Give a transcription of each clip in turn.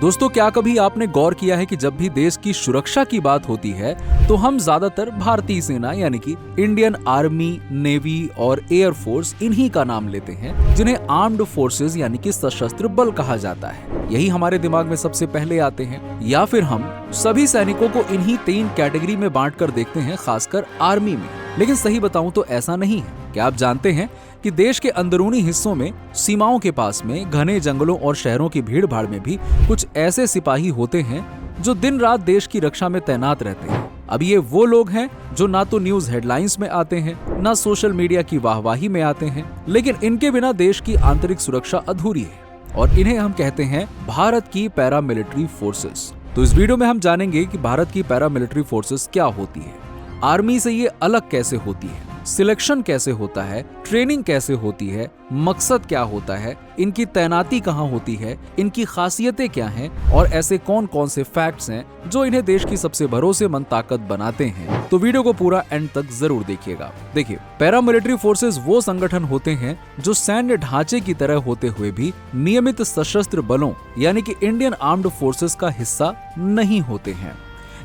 दोस्तों, क्या कभी आपने गौर किया है कि जब भी देश की सुरक्षा की बात होती है तो हम ज्यादातर भारतीय सेना यानी कि इंडियन आर्मी, नेवी और एयर फोर्स इन्हीं का नाम लेते हैं, जिन्हें आर्म्ड फोर्सेस यानी कि सशस्त्र बल कहा जाता है। यही हमारे दिमाग में सबसे पहले आते हैं। या फिर हम सभी सैनिकों को इन्हीं 3 कैटेगरी में बांटकर देखते हैं, खासकर आर्मी में। लेकिन सही बताऊं तो ऐसा नहीं है। क्या आप जानते हैं कि देश के अंदरूनी हिस्सों में, सीमाओं के पास में, घने जंगलों और शहरों की भीड़ भाड़ में भी कुछ ऐसे सिपाही होते हैं जो दिन रात देश की रक्षा में तैनात रहते हैं। अब ये वो लोग हैं जो ना तो न्यूज हेडलाइंस में आते हैं, ना सोशल मीडिया की वाहवाही में आते हैं, लेकिन इनके बिना देश की आंतरिक सुरक्षा अधूरी है और इन्हें हम कहते हैं भारत की पैरामिलिट्री फोर्सेस। तो इस वीडियो में हम जानेंगे कि भारत की पैरामिलिट्री फोर्सेस क्या होती है, आर्मी से ये अलग कैसे होती है, सिलेक्शन कैसे होता है, ट्रेनिंग कैसे होती है, मकसद क्या होता है, इनकी तैनाती कहाँ होती है, इनकी खासियतें क्या हैं और ऐसे कौन कौन से फैक्ट्स हैं जो इन्हें देश की सबसे भरोसेमंद ताकत बनाते हैं। तो वीडियो को पूरा एंड तक जरूर देखिएगा। देखिए, पैरामिलिट्री फोर्सेस वो संगठन होते हैं जो सैन्य ढांचे की तरह होते हुए भी नियमित सशस्त्र बलों यानी कि इंडियन आर्म्ड फोर्सेस का हिस्सा नहीं होते हैं।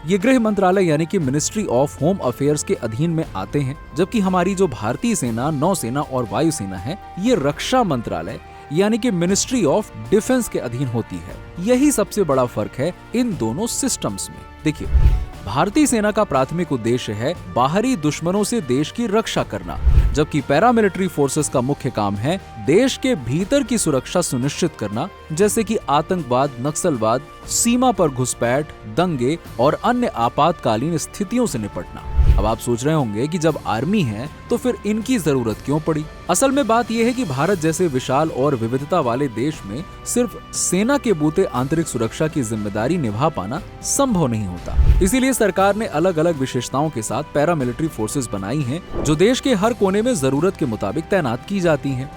ये गृह मंत्रालय यानी कि मिनिस्ट्री ऑफ होम अफेयर्स के अधीन में आते हैं, जबकि हमारी जो भारतीय सेना, नौसेना और वायुसेना है, ये रक्षा मंत्रालय यानी कि मिनिस्ट्री ऑफ डिफेंस के अधीन होती है। यही सबसे बड़ा फर्क है इन दोनों सिस्टम्स में। देखिए, भारतीय सेना का प्राथमिक उद्देश्य है बाहरी दुश्मनों से देश की रक्षा करना, जबकि पैरामिलिट्री फोर्सेस का मुख्य काम है देश के भीतर की सुरक्षा सुनिश्चित करना, जैसे कि आतंकवाद, नक्सलवाद, सीमा पर घुसपैठ, दंगे और अन्य आपातकालीन स्थितियों से निपटना। अब आप सोच रहे होंगे कि जब आर्मी है तो फिर इनकी जरूरत क्यों पड़ी? असल में बात यह है कि भारत जैसे विशाल और विविधता वाले देश में सिर्फ सेना के बूते आंतरिक सुरक्षा की जिम्मेदारी निभा पाना संभव नहीं होता। इसीलिए सरकार ने अलग अलग विशेषताओं के साथ पैरामिलिट्री फोर्सेस बनाई हैं, जो देश के हर कोने में जरूरत के मुताबिक तैनात की जाती हैं।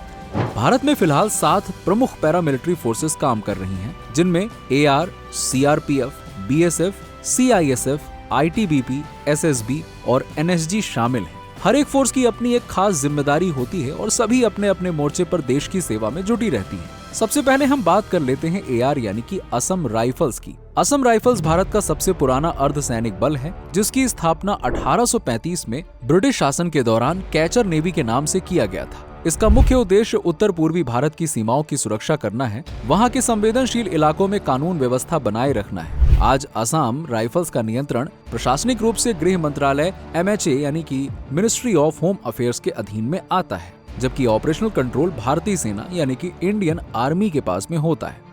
भारत में फिलहाल 7 प्रमुख पैरामिलिट्री फोर्सेस काम कर रही हैं, जिनमें AR, CRPF, BSF, CISF, ITBP, SSB और NSG शामिल हैं। हर एक फोर्स की अपनी एक खास जिम्मेदारी होती है और सभी अपने अपने मोर्चे पर देश की सेवा में जुटी रहती हैं। सबसे पहले हम बात कर लेते हैं AR यानी कि असम राइफल्स की। असम राइफल्स भारत का सबसे पुराना अर्धसैनिक बल है, जिसकी स्थापना 1835 में ब्रिटिश शासन के दौरान कैचर नेवी के नाम से किया गया था। इसका मुख्य उद्देश्य उत्तर पूर्वी भारत की सीमाओं की सुरक्षा करना है, वहां के संवेदनशील इलाकों में कानून व्यवस्था बनाए रखना है। आज असम राइफल्स का नियंत्रण प्रशासनिक रूप से गृह मंत्रालय MHA यानी कि मिनिस्ट्री ऑफ होम अफेयर्स के अधीन में आता है, जबकि ऑपरेशनल कंट्रोल भारतीय सेना यानी कि इंडियन आर्मी के पास में होता है।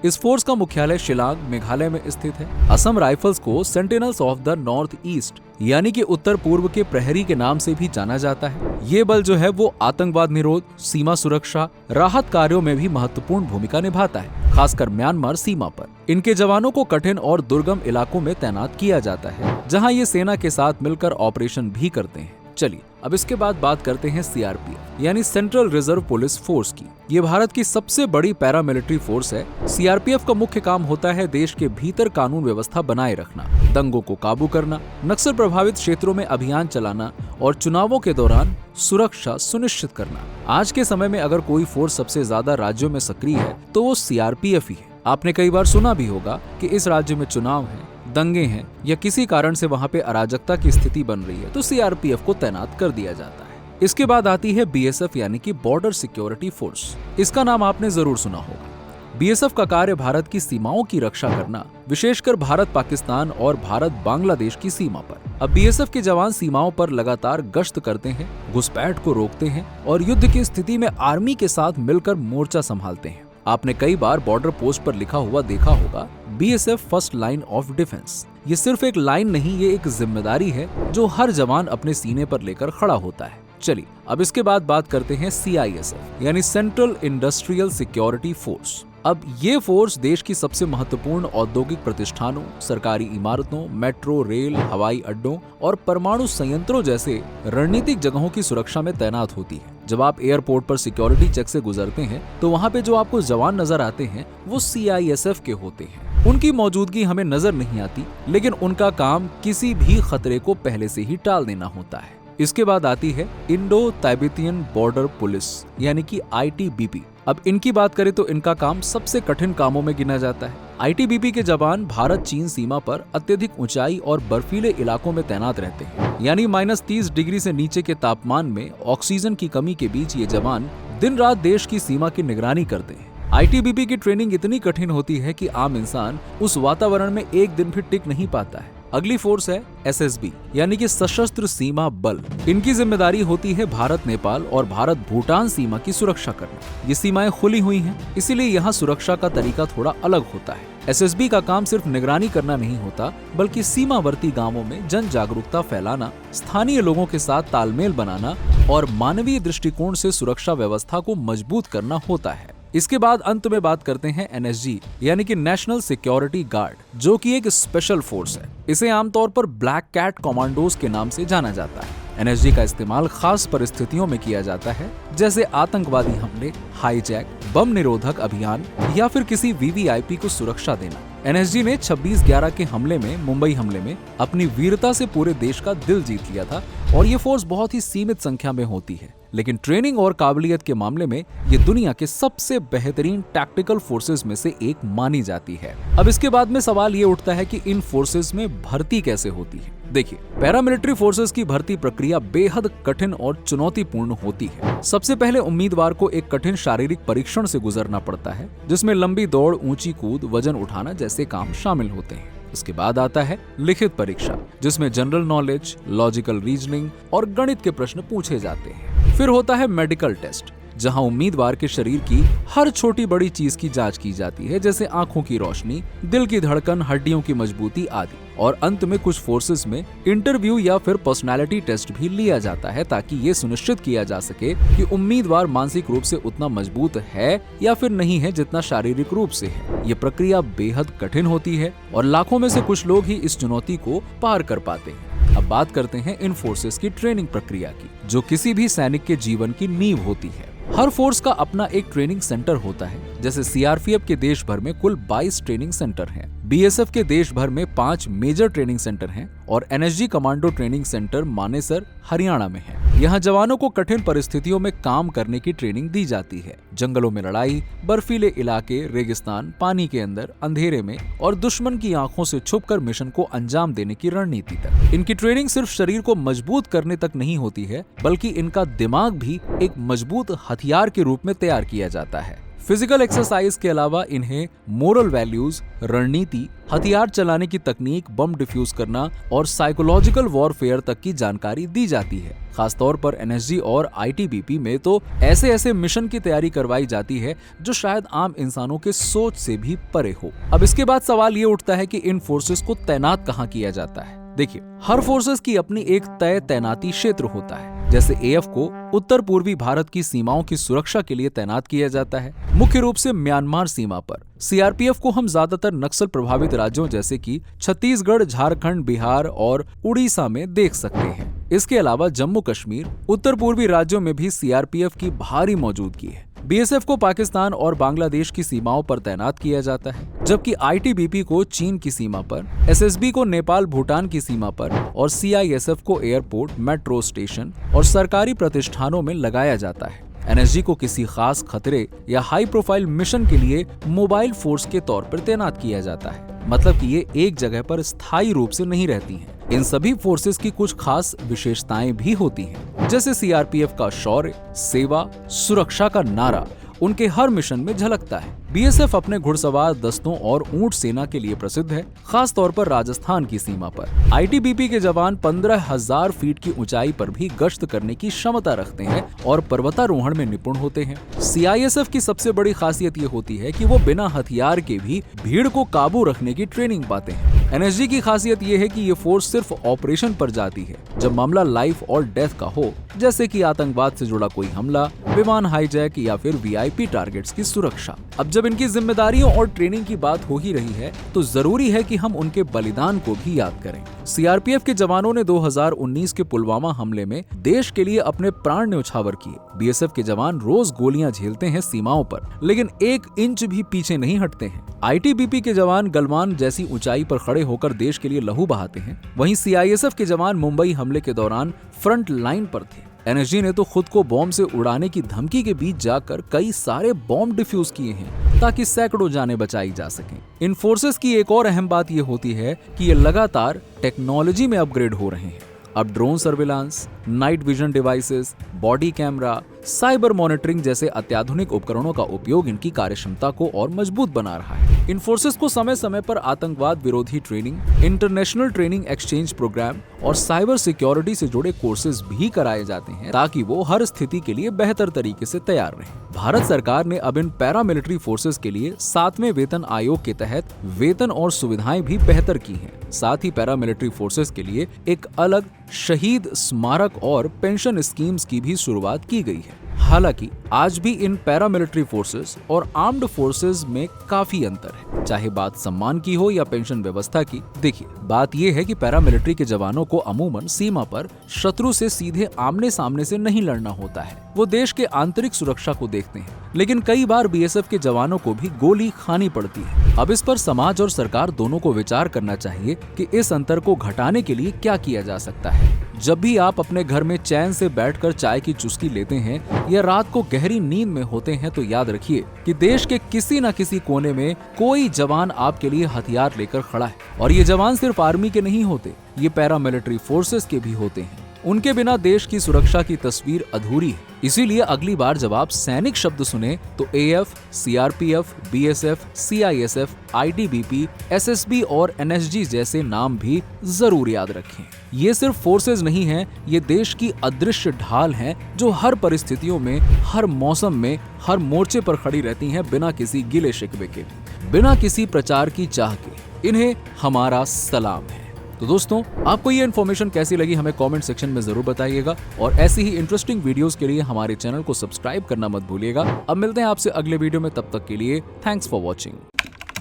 इस फोर्स का मुख्यालय शिलांग, मेघालय में स्थित है। असम राइफल्स को sentinels of the north east यानी कि उत्तर पूर्व के प्रहरी के नाम से भी जाना जाता है। ये बल जो है वो आतंकवाद निरोध, सीमा सुरक्षा, राहत कार्यों में भी महत्वपूर्ण भूमिका निभाता है, खासकर म्यांमार सीमा पर। इनके जवानों को कठिन और दुर्गम इलाकों में तैनात किया जाता है, जहां ये सेना के साथ मिलकर ऑपरेशन भी करते हैं। चलिए, अब इसके बाद बात करते हैं CRPF यानी सेंट्रल रिजर्व पुलिस फोर्स की। ये भारत की सबसे बड़ी पैरामिलिट्री फोर्स है। CRPF का मुख्य काम होता है देश के भीतर कानून व्यवस्था बनाए रखना, दंगों को काबू करना, नक्सल प्रभावित क्षेत्रों में अभियान चलाना और चुनावों के दौरान सुरक्षा सुनिश्चित करना। आज के समय में अगर कोई फोर्स सबसे ज्यादा राज्यों में सक्रिय है तो वो CRPF ही है। आपने कई बार सुना भी होगा कि इस राज्य में चुनाव है, दंगे हैं या किसी कारण से वहां पे अराजकता की स्थिति बन रही है तो CRPF को तैनात कर दिया जाता है। इसके बाद आती है BSF यानी कि बॉर्डर सिक्योरिटी फोर्स। इसका नाम आपने जरूर सुना होगा। BSF का कार्य भारत की सीमाओं की रक्षा करना, विशेषकर भारत पाकिस्तान और भारत बांग्लादेश की सीमा पर। अब BSF के जवान सीमाओं पर लगातार गश्त करते हैं, घुसपैठ को रोकते हैं और युद्ध की स्थिति में आर्मी के साथ मिलकर मोर्चा संभालते हैं। आपने कई बार बॉर्डर पोस्ट पर लिखा हुआ देखा होगा, BSF first line of defence. ये सिर्फ एक लाइन नहीं, ये एक जिम्मेदारी है जो हर जवान अपने सीने पर लेकर खड़ा होता है। चलिए, अब इसके बाद बात करते हैं CISF यानी सेंट्रल इंडस्ट्रियल सिक्योरिटी फोर्स। अब ये फोर्स देश की सबसे महत्वपूर्ण औद्योगिक प्रतिष्ठानों, सरकारी इमारतों, मेट्रो, रेल, हवाई अड्डों और परमाणु संयंत्रों जैसे रणनीतिक जगहों की सुरक्षा में तैनात होती है। जब आप एयरपोर्ट पर सिक्योरिटी चेक से गुजरते हैं तो वहाँ पे जो आपको जवान नजर आते हैं वो CISF के होते हैं। उनकी मौजूदगी हमें नजर नहीं आती, लेकिन उनका काम किसी भी खतरे को पहले से ही टाल देना होता है। इसके बाद आती है इंडो तिब्बतियन बॉर्डर पुलिस यानी कि ITBP। अब इनकी बात करें तो इनका काम सबसे कठिन कामों में गिना जाता है। ITBP के जवान भारत चीन सीमा पर अत्यधिक ऊंचाई और बर्फीले इलाकों में तैनात रहते हैं, यानी -30 डिग्री से नीचे के तापमान में ऑक्सीजन की कमी के बीच ये जवान दिन रात देश की सीमा की निगरानी करते हैं। ITBP की ट्रेनिंग इतनी कठिन होती है कि आम इंसान उस वातावरण में एक दिन भी टिक नहीं पाता है। अगली फोर्स है SSB यानी कि सशस्त्र सीमा बल। इनकी जिम्मेदारी होती है भारत नेपाल और भारत भूटान सीमा की सुरक्षा करना। ये सीमाएं खुली हुई हैं, इसीलिए यहाँ सुरक्षा का तरीका थोड़ा अलग होता है। SSB का काम सिर्फ निगरानी करना नहीं होता, बल्कि सीमावर्ती गांवों में जन जागरूकता फैलाना, स्थानीय लोगों के साथ तालमेल बनाना और मानवीय दृष्टिकोण से सुरक्षा व्यवस्था को मजबूत करना होता है। इसके बाद अंत में बात करते हैं NSG यानी कि नेशनल सिक्योरिटी गार्ड, जो कि एक स्पेशल फोर्स है। इसे आमतौर पर ब्लैक कैट कमांडोज के नाम से जाना जाता है। NSG का इस्तेमाल खास परिस्थितियों में किया जाता है, जैसे आतंकवादी हमले, हाईजैक, बम निरोधक अभियान या फिर किसी VVIP को सुरक्षा देना। NSG ने 26/11 के हमले में, मुंबई हमले में अपनी वीरता से पूरे देश का दिल जीत लिया था और ये फोर्स बहुत ही सीमित संख्या में होती है, लेकिन ट्रेनिंग और काबिलियत के मामले में ये दुनिया के सबसे बेहतरीन टैक्टिकल फोर्सेस में से एक मानी जाती है। अब इसके बाद में सवाल ये उठता है कि इन फोर्सेस में भर्ती कैसे होती है। देखिए, पैरामिलिट्री फोर्सेस की भर्ती प्रक्रिया बेहद कठिन और चुनौतीपूर्ण होती है। सबसे पहले उम्मीदवार को एक कठिन शारीरिक परीक्षण से गुजरना पड़ता है, जिसमें लंबी दौड़, ऊंची कूद, वजन उठाना जैसे काम शामिल होते हैं। इसके बाद आता है लिखित परीक्षा, जिसमें जनरल नॉलेज, लॉजिकल रीजनिंग और गणित के प्रश्न पूछे जाते हैं। फिर होता है मेडिकल टेस्ट, जहां उम्मीदवार के शरीर की हर छोटी बड़ी चीज की जांच की जाती है, जैसे आंखों की रोशनी, दिल की धड़कन, हड्डियों की मजबूती आदि। और अंत में कुछ फोर्सेस में इंटरव्यू या फिर पर्सनालिटी टेस्ट भी लिया जाता है, ताकि ये सुनिश्चित किया जा सके कि उम्मीदवार मानसिक रूप से उतना मजबूत है या फिर नहीं है जितना शारीरिक रूप से है। ये प्रक्रिया बेहद कठिन होती है और लाखों में से कुछ लोग ही इस चुनौती को पार कर पाते हैं। अब बात करते हैं इन फोर्सेस की ट्रेनिंग प्रक्रिया की, जो किसी भी सैनिक के जीवन की नींव होती है। हर फोर्स का अपना एक ट्रेनिंग सेंटर होता है, जैसे CRPF के देश भर में कुल 22 ट्रेनिंग सेंटर हैं, BSF के देश भर में 5 मेजर ट्रेनिंग सेंटर हैं और NSG commando training centre Manesar Haryana में है। यहाँ जवानों को कठिन परिस्थितियों में काम करने की ट्रेनिंग दी जाती है, जंगलों में लड़ाई, बर्फीले इलाके, रेगिस्तान, पानी के अंदर, अंधेरे में और दुश्मन की आंखों से छुपकर मिशन को अंजाम देने की रणनीति तक। इनकी ट्रेनिंग सिर्फ शरीर को मजबूत करने तक नहीं होती है, बल्कि इनका दिमाग भी एक मजबूत हथियार के रूप में तैयार किया जाता है। फिजिकल एक्सरसाइज के अलावा इन्हें मोरल वैल्यूज, रणनीति, हथियार चलाने की तकनीक, बम डिफ्यूज करना और साइकोलॉजिकल वॉरफेयर तक की जानकारी दी जाती है। खासतौर पर NSG और ITBP में तो ऐसे मिशन की तैयारी करवाई जाती है जो शायद आम इंसानों के सोच से भी परे हो। अब इसके बाद सवाल ये उठता है कि इन फोर्सेस को तैनात कहाँ किया जाता है। देखिए, हर फोर्सेस की अपनी एक तय तैनाती क्षेत्र होता है। जैसे AF को उत्तर पूर्वी भारत की सीमाओं की सुरक्षा के लिए तैनात किया जाता है, मुख्य रूप से म्यांमार सीमा पर। CRPF को हम ज्यादातर नक्सल प्रभावित राज्यों जैसे कि छत्तीसगढ़, झारखंड, बिहार और उड़ीसा में देख सकते हैं। इसके अलावा जम्मू कश्मीर, उत्तर पूर्वी राज्यों में भी CRPF की भारी मौजूदगी है। BSF को पाकिस्तान और बांग्लादेश की सीमाओं पर तैनात किया जाता है, जबकि ITBP को चीन की सीमा पर, SSB को नेपाल भूटान की सीमा पर और CISF को एयरपोर्ट, मेट्रो स्टेशन और सरकारी प्रतिष्ठानों में लगाया जाता है। NSG को किसी खास खतरे या हाई प्रोफाइल मिशन के लिए मोबाइल फोर्स के तौर पर तैनात किया जाता है, मतलब कि ये एक जगह पर स्थायी रूप से नहीं रहती हैं। इन सभी फोर्सेस की कुछ खास विशेषताएं भी होती हैं, जैसे CRPF का शौर्य, सेवा, सुरक्षा का नारा उनके हर मिशन में झलकता है। BSF अपने घुड़सवार दस्तों और ऊंट सेना के लिए प्रसिद्ध है, खास तौर पर राजस्थान की सीमा पर। ITBP के जवान 15,000 फीट की ऊंचाई पर भी गश्त करने की क्षमता रखते हैं और पर्वतारोहण में निपुण होते हैं। CISF की सबसे बड़ी खासियत ये होती है कि वो बिना हथियार के भी भीड़ को काबू रखने की ट्रेनिंग पाते हैं। NSG की खासियत ये है कि ये फोर्स सिर्फ ऑपरेशन पर जाती है जब मामला लाइफ और डेथ का हो, जैसे कि आतंकवाद से जुड़ा कोई हमला, विमान हाईजैक या फिर VIP टारगेट्स की सुरक्षा। अब जब जब इनकी जिम्मेदारियों और ट्रेनिंग की बात हो ही रही है तो जरूरी है कि हम उनके बलिदान को भी याद करें। सीआरपीएफ के जवानों ने 2019 के पुलवामा हमले में देश के लिए अपने प्राण न्यौछावर किए। बीएसएफ के जवान रोज गोलियां झेलते हैं सीमाओं पर, लेकिन 1 इंच भी पीछे नहीं हटते हैं। आईटीबीपी के जवान गलवान जैसी ऊंचाई पर खड़े होकर देश के लिए लहू बहाते हैं। वहीं सीआईएसएफ के जवान मुंबई हमले के दौरान फ्रंट लाइन पर थे। एनएसजी ने तो खुद को बॉम्ब से उड़ाने की धमकी के बीच जाकर कई सारे बॉम्ब डिफ्यूज किए हैं ताकि सैकड़ों जानें बचाई जा सकें। इन फोर्सेस की एक और अहम बात यह होती है कि ये लगातार टेक्नोलॉजी में अपग्रेड हो रहे हैं। अब drone surveillance, night vision devices, body camera, cyber monitoring जैसे अत्याधुनिक उपकरणों का उपयोग इनकी कार्यक्षमता को और मजबूत बना रहा है। इन फोर्सेस को समय समय पर आतंकवाद विरोधी training, international training exchange program और साइबर सिक्योरिटी से जुड़े कोर्सेज भी कराए जाते हैं ताकि वो हर स्थिति के लिए बेहतर तरीके से तैयार रहें। भारत सरकार ने अब इन पैरामिलिट्री फोर्सेस के लिए 7वें वेतन आयोग के तहत वेतन और सुविधाएं भी बेहतर की हैं। साथ ही पैरामिलिट्री फोर्सेस के लिए एक अलग शहीद स्मारक और पेंशन स्कीम्स की भी शुरुआत की गई है। हालांकि आज भी इन पैरामिलिट्री फोर्सेस और आर्म्ड फोर्सेस में काफी अंतर है, चाहे बात सम्मान की हो या पेंशन व्यवस्था की। देखिए, बात यह है कि पैरामिलिट्री के जवानों को अमूमन सीमा पर शत्रु से सीधे आमने सामने से नहीं लड़ना होता है। वो देश के आंतरिक सुरक्षा को देखते हैं, लेकिन कई बार बीएसएफ के जवानों को भी गोली खानी पड़ती है। अब इस पर समाज और सरकार दोनों को विचार करना चाहिए कि इस अंतर को घटाने के लिए क्या किया जा सकता है। जब भी आप अपने घर में चैन से बैठकर चाय की चुस्की लेते हैं या रात को गहरी नींद में होते हैं तो याद रखिए कि देश के किसी न किसी कोने में कोई जवान आपके लिए हथियार लेकर खड़ा है। और ये जवान सिर्फ आर्मी के नहीं होते, ये पैरामिलिट्री फोर्सेस के भी होते हैं। उनके बिना देश की सुरक्षा की तस्वीर अधूरी है। इसीलिए अगली बार जब आप सैनिक शब्द सुने तो AF, CRPF, BSF, CISF, ITBP, SSB और एनएसजी जैसे नाम भी जरूर याद रखें। ये सिर्फ फोर्सेस नहीं हैं, ये देश की अदृश्य ढाल हैं जो हर परिस्थितियों में, हर मौसम में, हर मोर्चे पर खड़ी रहती हैं बिना किसी गिले शिकवे के, बिना किसी प्रचार की चाह के। इन्हें हमारा सलाम है। तो दोस्तों, आपको ये इन्फॉर्मेशन कैसी लगी हमें कमेंट सेक्शन में जरूर बताइएगा और ऐसी ही इंटरेस्टिंग वीडियोस के लिए हमारे चैनल को सब्सक्राइब करना मत भूलिएगा। अब मिलते हैं आपसे अगले वीडियो में, तब तक के लिए थैंक्स फॉर वॉचिंग।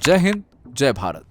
जय हिंद, जय भारत।